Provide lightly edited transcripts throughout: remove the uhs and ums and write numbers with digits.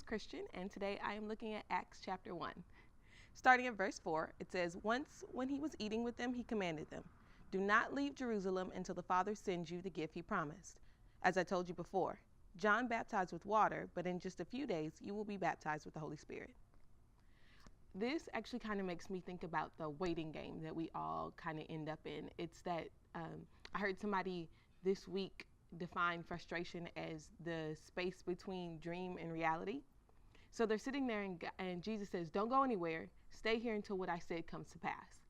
Christian, and today I am looking at Acts chapter 1. Starting at verse 4, it says, "Once when he was eating with them, he commanded them, 'Do not leave Jerusalem until the Father sends you the gift he promised. As I told you before, John baptized with water, but in just a few days you will be baptized with the Holy Spirit.'" This actually kind of makes me think about the waiting game that we all kind of end up in. It's that I heard somebody this week define frustration as the space between dream and reality. So they're sitting there and Jesus says, "Don't go anywhere. Stay here until what I said comes to pass."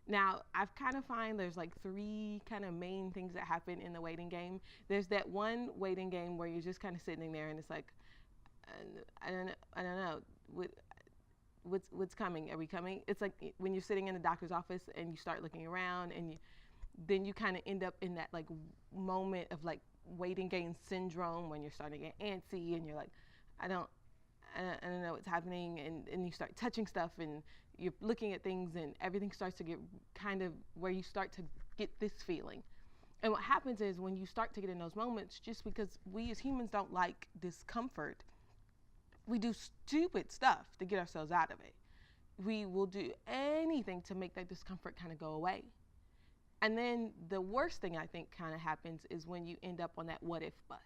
Now, I've kind of find there's like three kind of main things that happen in the waiting game. There's that one waiting game where you're just kind of sitting there and it's like, I don't know. What's coming? Are we coming? It's like when you're sitting in the doctor's office and you start looking around and then you kind of end up in that like moment of like waiting game syndrome when you're starting to get antsy and you're like, I don't know what's happening, and you start touching stuff and you're looking at things and everything starts to get kind of where you start to get this feeling. And what happens is when you start to get in those moments, just because we as humans don't like discomfort, we do stupid stuff to get ourselves out of it. We will do anything to make that discomfort kind of go away. And then the worst thing I think kind of happens is when you end up on that what if bus.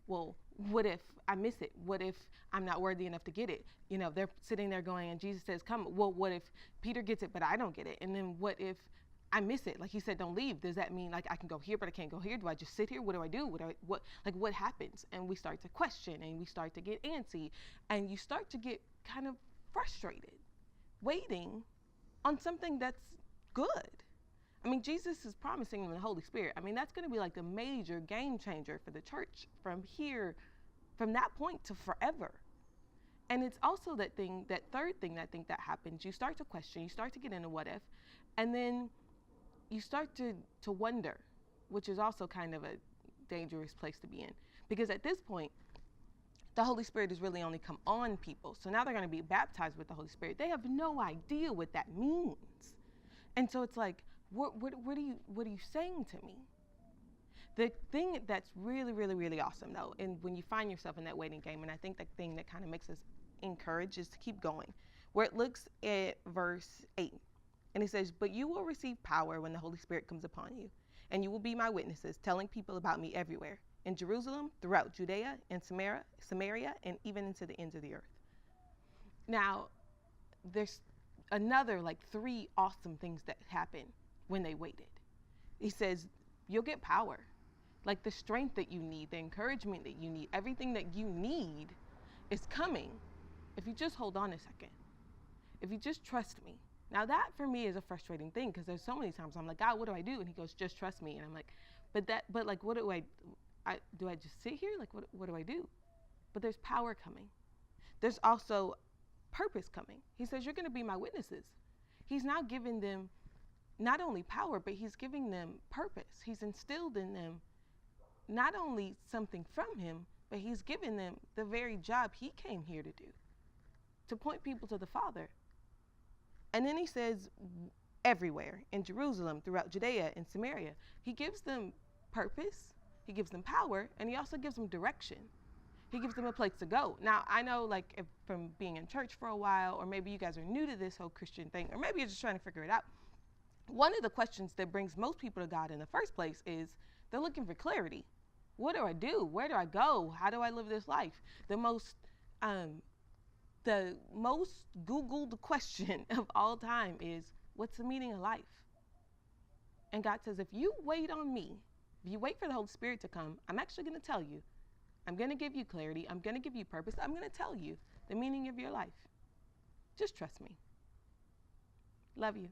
Well, what if I miss it? What if I'm not worthy enough to get it? They're sitting there going, and Jesus says, "Come." Well, what if Peter gets it, but I don't get it? And then what if I miss it? Like he said, don't leave. Does that mean like I can go here, but I can't go here? Do I just sit here? What do I do? What happens? And we start to question and we start to get antsy and you start to get kind of frustrated, waiting on something that's good. I mean, Jesus is promising them the Holy Spirit. I mean, that's going to be like the major game changer for the church from that point to forever. And it's also that third thing that I think that happens. You start to question, you start to get into what if, and then you start to wonder, which is also kind of a dangerous place to be in. Because at this point, the Holy Spirit has really only come on people. So now they're going to be baptized with the Holy Spirit. They have no idea what that means. And so it's like, what are you saying to me? The thing that's really, really, really awesome though, and when you find yourself in that waiting game, and I think the thing that kind of makes us encouraged is to keep going, where it looks at verse 8. And he says, "But you will receive power when the Holy Spirit comes upon you, and you will be my witnesses, telling people about me everywhere, in Jerusalem, throughout Judea and Samaria, and even into the ends of the earth." Now, there's another like 3 awesome things that happen when they waited. He says, you'll get power, like the strength that you need, the encouragement that you need, everything that you need is coming if you just hold on a second, if you just trust me. Now that for me is a frustrating thing because there's so many times I'm like, "God, what do I do?" And he goes, "Just trust me." And I'm like, but like, what do I just sit here? Like, what do I do? But there's power coming. There's also purpose coming. He says, "You're going to be my witnesses." He's now giving them not only power, but he's giving them purpose. He's instilled in them not only something from him, but he's given them the very job he came here to do, to point people to the Father. And then he says, everywhere, in Jerusalem, throughout Judea and Samaria. He gives them purpose, he gives them power, and he also gives them direction. He gives them a place to go. Now, I know like from being in church for a while, or maybe you guys are new to this whole Christian thing, or maybe you're just trying to figure it out. One of the questions that brings most people to God in the first place is they're looking for clarity. What do I do? Where do I go? How do I live this life? The most Googled question of all time is, what's the meaning of life? And God says, if you wait on me, if you wait for the Holy Spirit to come, I'm actually going to tell you. I'm going to give you clarity. I'm going to give you purpose. I'm going to tell you the meaning of your life. Just trust me. Love you.